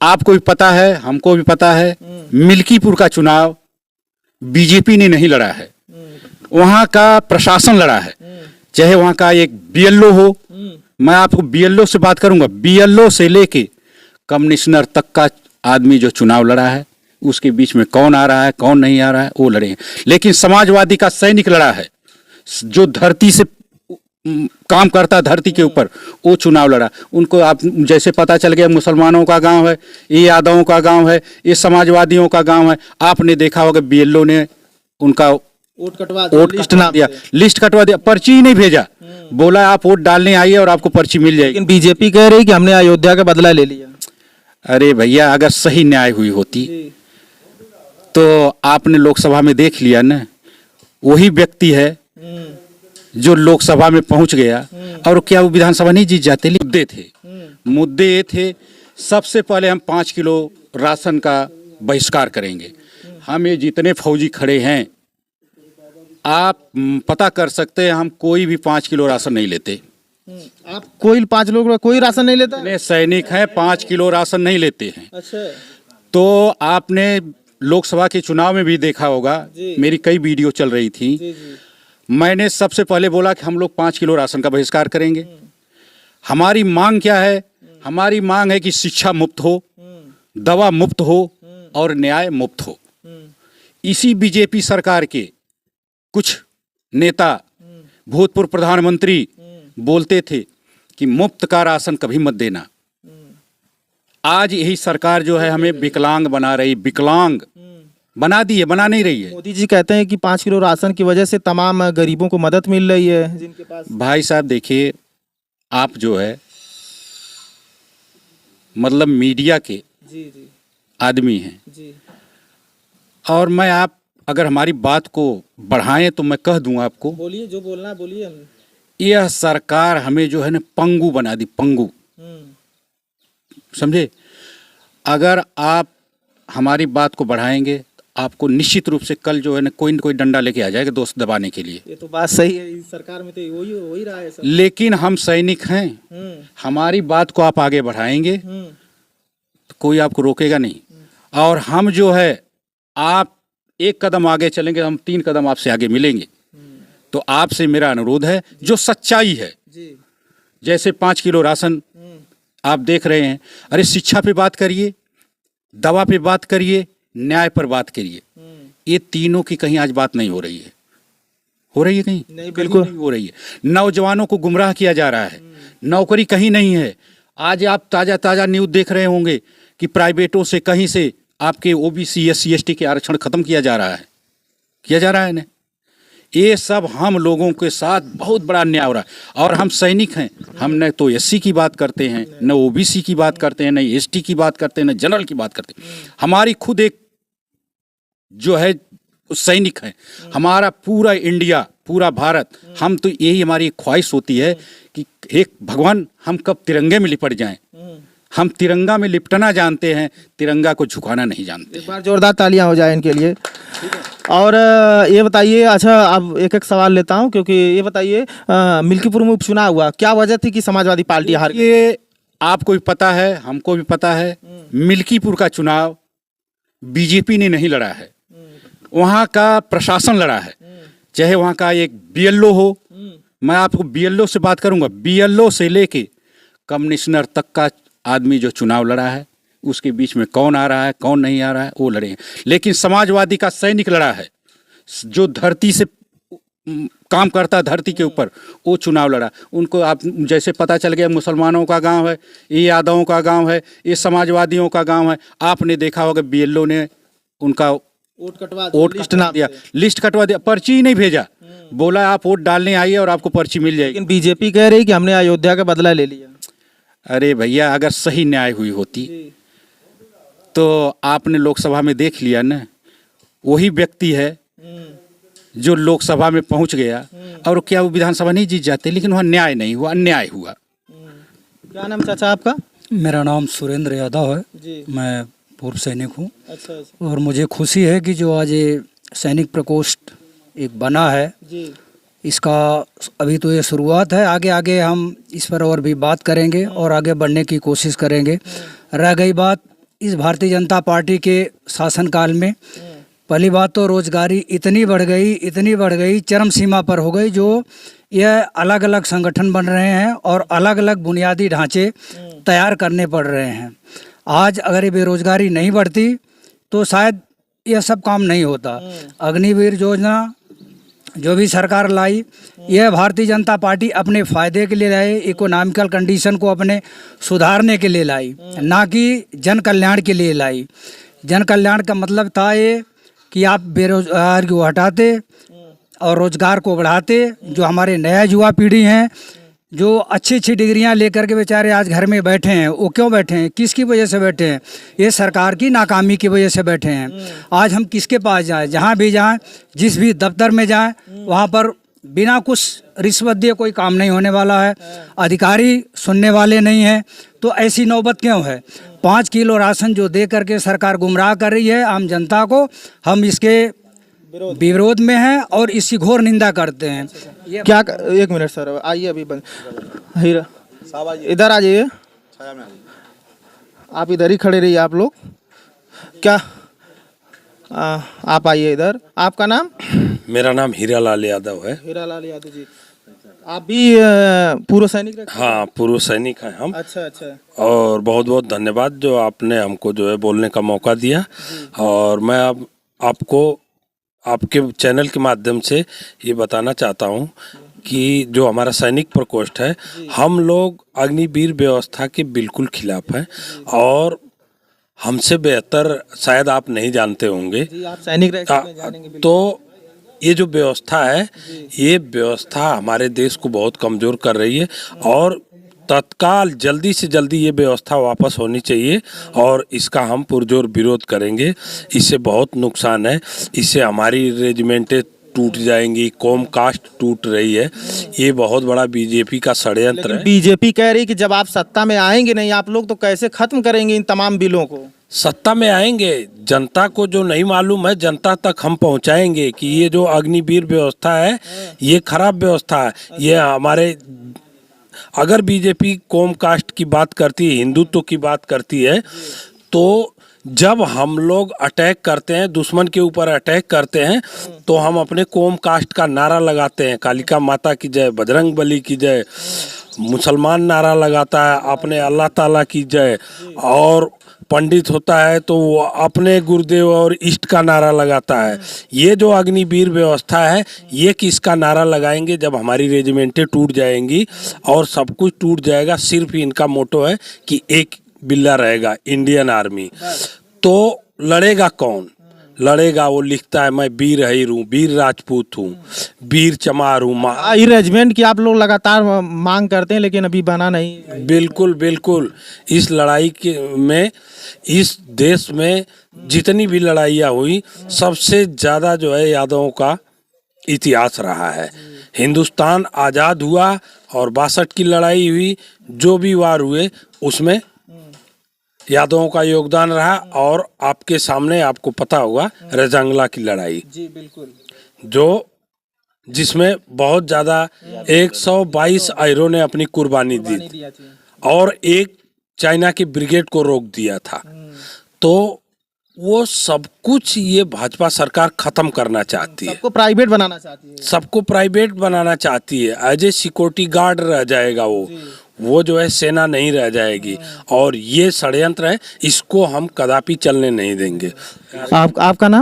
आपको भी पता है, हमको भी पता है, मिल्कीपुर का चुनाव बीजेपी ने नहीं लड़ा है, वहां का प्रशासन लड़ा है। चाहे वहां का एक बीएलओ हो, मैं आपको बीएलओ से बात करूंगा, बीएलओ से लेके कमिश्नर तक का आदमी जो चुनाव लड़ा है, उसके बीच में कौन आ रहा है कौन नहीं आ रहा है वो लड़े हैं। लेकिन समाजवादी का सैनिक लड़ा है, जो धरती से काम करता धरती के ऊपर, वो चुनाव लड़ा। उनको आप जैसे पता चल गया मुसलमानों का गांव है, ये यादवों का गांव है, ये समाजवादियों का गांव है। आपने देखा होगा बीएलओ ने उनका वोट कटवा दिया, लिस्ट कटवा दिया, पर्ची ही नहीं भेजा, बोला आप वोट डालने आइए और आपको पर्ची मिल जाएगी। लेकिन बीजेपी कह रही कि हमने अयोध्या का बदला ले लिया। अरे भैया, अगर सही न्याय हुई होती तो आपने लोकसभा में देख लिया ना, वही व्यक्ति है जो लोकसभा में पहुंच गया, और क्या वो विधानसभा नहीं जीत जाते? मुद्दे ये थे, सबसे पहले हम 5 किलो राशन का बहिष्कार करेंगे। हम ये जितने फौजी खड़े हैं, आप पता कर सकते हैं, हम कोई भी 5 किलो राशन नहीं लेते। आप कोई 5 लोग कोई राशन नहीं लेता? इतने सैनिक हैं, 5 किलो राशन नहीं लेते हैं। अच्छा। तो आपने लोकसभा के चुनाव में भी देखा होगा, मेरी कई वीडियो चल रही थी। मैंने सबसे पहले बोला कि हम लोग 5 किलो राशन का बहिष्कार करेंगे। हमारी मांग क्या है? हमारी मांग है कि शिक्षा मुफ्त हो, दवा मुफ्त हो और न्याय मुफ्त हो। इसी बीजेपी सरकार के कुछ नेता, भूतपूर्व प्रधानमंत्री बोलते थे कि मुफ्त का राशन कभी मत देना। आज यही सरकार जो है हमें विकलांग बना रही, विकलांग बना दी है, बना नहीं रही है। मोदी जी कहते हैं कि 5 किलो राशन की वजह से तमाम गरीबों को मदद मिल रही है जिनके पास। भाई साहब देखिए, आप जो है मतलब मीडिया के आदमी हैं, और मैं आप अगर हमारी बात को बढ़ाएं तो मैं कह दूं आपको। बोलिए, जो बोलना है बोलिए। यह सरकार हमें जो है ना पंगु बना दी, पंगु, समझे? अगर आप हमारी बात को बढ़ाएंगे, आपको निश्चित रूप से कल जो है ना कोई डंडा लेके आ जाएगा दोस्त दबाने के लिए। ये तो बात सही है, इस सरकार में तो वही रहा है सब। लेकिन हम सैनिक हैं, हमारी बात को आप आगे बढ़ाएंगे तो कोई आपको रोकेगा नहीं। और हम जो है, आप 1 कदम आगे चलेंगे, हम 3 कदम आपसे आगे मिलेंगे। तो आपसे मेरा अनुरोध है, जो सच्चाई है, जैसे 5 किलो राशन आप देख रहे हैं, अरे शिक्षा पे बात करिए, दवा पे बात करिए, न्याय पर बात करिए। ये तीनों की कहीं आज बात नहीं हो रही है। हो रही है कहीं? नहीं, बिल्कुल नहीं हो रही है। नौजवानों को गुमराह किया जा रहा है, नौकरी कहीं नहीं है। आज आप ताजा न्यूज़ देख रहे होंगे कि प्राइवेटों से कहीं से आपके ओबीसी SC ST के आरक्षण खत्म किया जा रहा है ना। ये सब हम लोगों के साथ बहुत बड़ा अन्याय हो रहा है। और हम सैनिक हैं, हम न तो SC की बात करते हैं, न OBC की बात करते हैं, न ST की बात करते हैं, न जनरल की बात करते हैं। हमारी खुद एक जो है सैनिक है, हमारा पूरा इंडिया, पूरा भारत, हम तो यही हमारी ख्वाहिश होती है कि एक भगवान हम कब तिरंगे में लिपट जाएं। हम तिरंगा में लिपटना जानते हैं, तिरंगा को झुकाना नहीं जानते। एक बार जोरदार तालियां हो जाए इनके लिए। और ये बताइए, अच्छा अब एक सवाल लेता हूं, क्योंकि ये बताइए मिल्कीपुर में उपचुनाव हुआ, क्या वजह थी कि समाजवादी पार्टी हार गई? ये आपको भी पता है, हमको भी पता है, मिल्कीपुर का चुनाव बीजेपी ने नहीं लड़ा है, वहाँ का प्रशासन लड़ा है। चाहे वहाँ का एक बीएलओ हो, मैं आपको बीएलओ से बात करूंगा, बीएलओ से लेके कमिश्नर तक का आदमी जो चुनाव लड़ा है, उसके बीच में कौन आ रहा है कौन नहीं आ रहा है वो लड़े हैं। लेकिन समाजवादी का सैनिक लड़ा है, जो धरती से काम करता धरती के ऊपर, वो चुनाव लड़ा। उनको आप जैसे पता चल गया मुसलमानों का गांव है, ये यादवों का गांव है, ये समाजवादियों का गांव है। आपने देखा होगा बीएलओ ने उनका वोट लिस्ट कटवा दिया, पर्ची ही नहीं भेजा, बोला आप वोट डालने आइए और आपको पर्ची मिल जाएगी। लेकिन बीजेपी कह रही कि हमने अयोध्या का बदला ले लिया। अरे भैया, अगर सही न्याय हुई होती तो आपने लोकसभा में देख लिया ना, वही व्यक्ति है जो लोकसभा में पहुंच गया, और क्या वो विधानसभा नहीं जीत जाते? लेकिन वहाँ न्याय नहीं हुआ, अन्याय हुआ। क्या नाम चाचा आपका? मेरा नाम सुरेंद्र यादव है जी। मैं पूर्व सैनिक हूँ। अच्छा। और मुझे खुशी है कि जो आज ये सैनिक प्रकोष्ठ एक बना है जी। इसका अभी तो ये शुरुआत है, आगे आगे हम इस पर और भी बात करेंगे और आगे बढ़ने की कोशिश करेंगे। रह गई बात इस भारतीय जनता पार्टी के शासनकाल में पहली बात तो रोजगारी इतनी बढ़ गई, चरम सीमा पर हो गई, जो यह अलग अलग संगठन बन रहे हैं और अलग अलग बुनियादी ढांचे तैयार करने पड़ रहे हैं। आज अगर ये बेरोजगारी नहीं बढ़ती तो शायद यह सब काम नहीं होता। अग्निवीर योजना जो भी सरकार लाई, यह भारतीय जनता पार्टी अपने फ़ायदे के लिए लाई, इकोनॉमिकल कंडीशन को अपने सुधारने के लिए लाई, ना कि जन कल्याण के लिए लाई। जन कल्याण का मतलब था ये कि आप बेरोजगार को हटाते और रोजगार को बढ़ाते। जो हमारे नया युवा पीढ़ी हैं, जो अच्छी डिग्रियां लेकर के बेचारे आज घर में बैठे हैं, वो क्यों बैठे हैं, किसकी वजह से बैठे हैं? ये सरकार की नाकामी की वजह से बैठे हैं। आज हम किसके पास जाएं? जहां भी जाएं, जिस भी दफ्तर में जाएं, वहां पर बिना कुछ रिश्वत दिए कोई काम नहीं होने वाला है। अधिकारी सुनने वाले नहीं हैं। तो ऐसी नौबत क्यों है? 5 किलो राशन जो दे करके सरकार गुमराह कर रही है आम जनता को, हम इसके विरोध में हैं और इसकी घोर निंदा करते हैं। क्या एक मिनट सर, आइए अभी बंद हीरा इधर आ जाइए, आप इधर ही खड़े रहिए। आप लोग क्या आप आइए इधर। आपका नाम? मेरा नाम हीरालाल यादव है। हीरालाल यादव जी, आप भी पूर्व सैनिक? हाँ, पूर्व सैनिक हैं हम। अच्छा। और बहुत बहुत धन्यवाद जो आपने हमको जो है बोलने का मौका दिया। और मैं अब आपको आपके चैनल के माध्यम से ये बताना चाहता हूँ कि जो हमारा सैनिक प्रकोष्ठ है, हम लोग अग्निवीर व्यवस्था के बिल्कुल खिलाफ हैं और हमसे बेहतर शायद आप नहीं जानते होंगे। आप सैनिक जानेंगे। तो ये जो व्यवस्था है, ये व्यवस्था हमारे देश को बहुत कमज़ोर कर रही है और तत्काल जल्दी से जल्दी ये व्यवस्था वापस होनी चाहिए और इसका हम पुरजोर विरोध करेंगे। इससे बहुत नुकसान है, इससे हमारी रेजिमेंटें टूट जाएंगी, कौम कास्ट टूट रही है। ये बहुत बड़ा बीजेपी का षड्यंत्र है। बीजेपी कह रही कि जब आप सत्ता में आएंगे नहीं आप लोग, तो कैसे खत्म करेंगे इन तमाम बिलों को? सत्ता में आएंगे, जनता को जो नहीं मालूम है जनता तक हम पहुंचाएंगे कि ये जो अग्निवीर व्यवस्था है ये खराब व्यवस्था है। ये हमारे, अगर बीजेपी कौम कास्ट की बात करती है, हिंदुत्व की बात करती है, तो जब हम लोग अटैक करते हैं, दुश्मन के ऊपर अटैक करते हैं, तो हम अपने कौम कास्ट का नारा लगाते हैं, कालिका माता की जय, बजरंग बली की जय। मुसलमान नारा लगाता है अपने अल्लाह ताला की जय, और पंडित होता है तो वो अपने गुरुदेव और इष्ट का नारा लगाता है। ये जो अग्निवीर व्यवस्था है, ये किसका नारा लगाएंगे जब हमारी रेजिमेंटें टूट जाएंगी और सब कुछ टूट जाएगा। सिर्फ इनका मोटो है कि एक बिल्ला रहेगा, इंडियन आर्मी। तो लड़ेगा कौन? लड़ेगा वो लिखता है मैं वीर हईर हूँ, वीर राजपूत हूँ, वीर चमार हूँ। ये रेजिमेंट की आप लोग लगातार मांग करते हैं लेकिन अभी बना नहीं। बिल्कुल इस लड़ाई के में, इस देश में जितनी भी लड़ाइयाँ हुई, सबसे ज़्यादा जो है यादवों का इतिहास रहा है। हिंदुस्तान आज़ाद हुआ और 62 की लड़ाई हुई, जो भी वार हुए उसमें यादवों का योगदान रहा। और आपके सामने आपको पता होगा रजंगला की लड़ाई, जी बिल्कुल, जो जिसमें बहुत ज़्यादा 122 आयरों ने अपनी कुर्बानी दी थी और एक चाइना की ब्रिगेड को रोक दिया था। तो वो सब कुछ ये भाजपा सरकार खत्म करना चाहती है, सबको प्राइवेट बनाना चाहती है, सबको प्राइवेट बनाना चाहती है। एज ए सिक्योरिटी गार्ड रह जाएगा वो जो है सेना नहीं रह जाएगी। और ये षड्यंत्र है, इसको हम कदापि चलने नहीं देंगे। आपका नाम?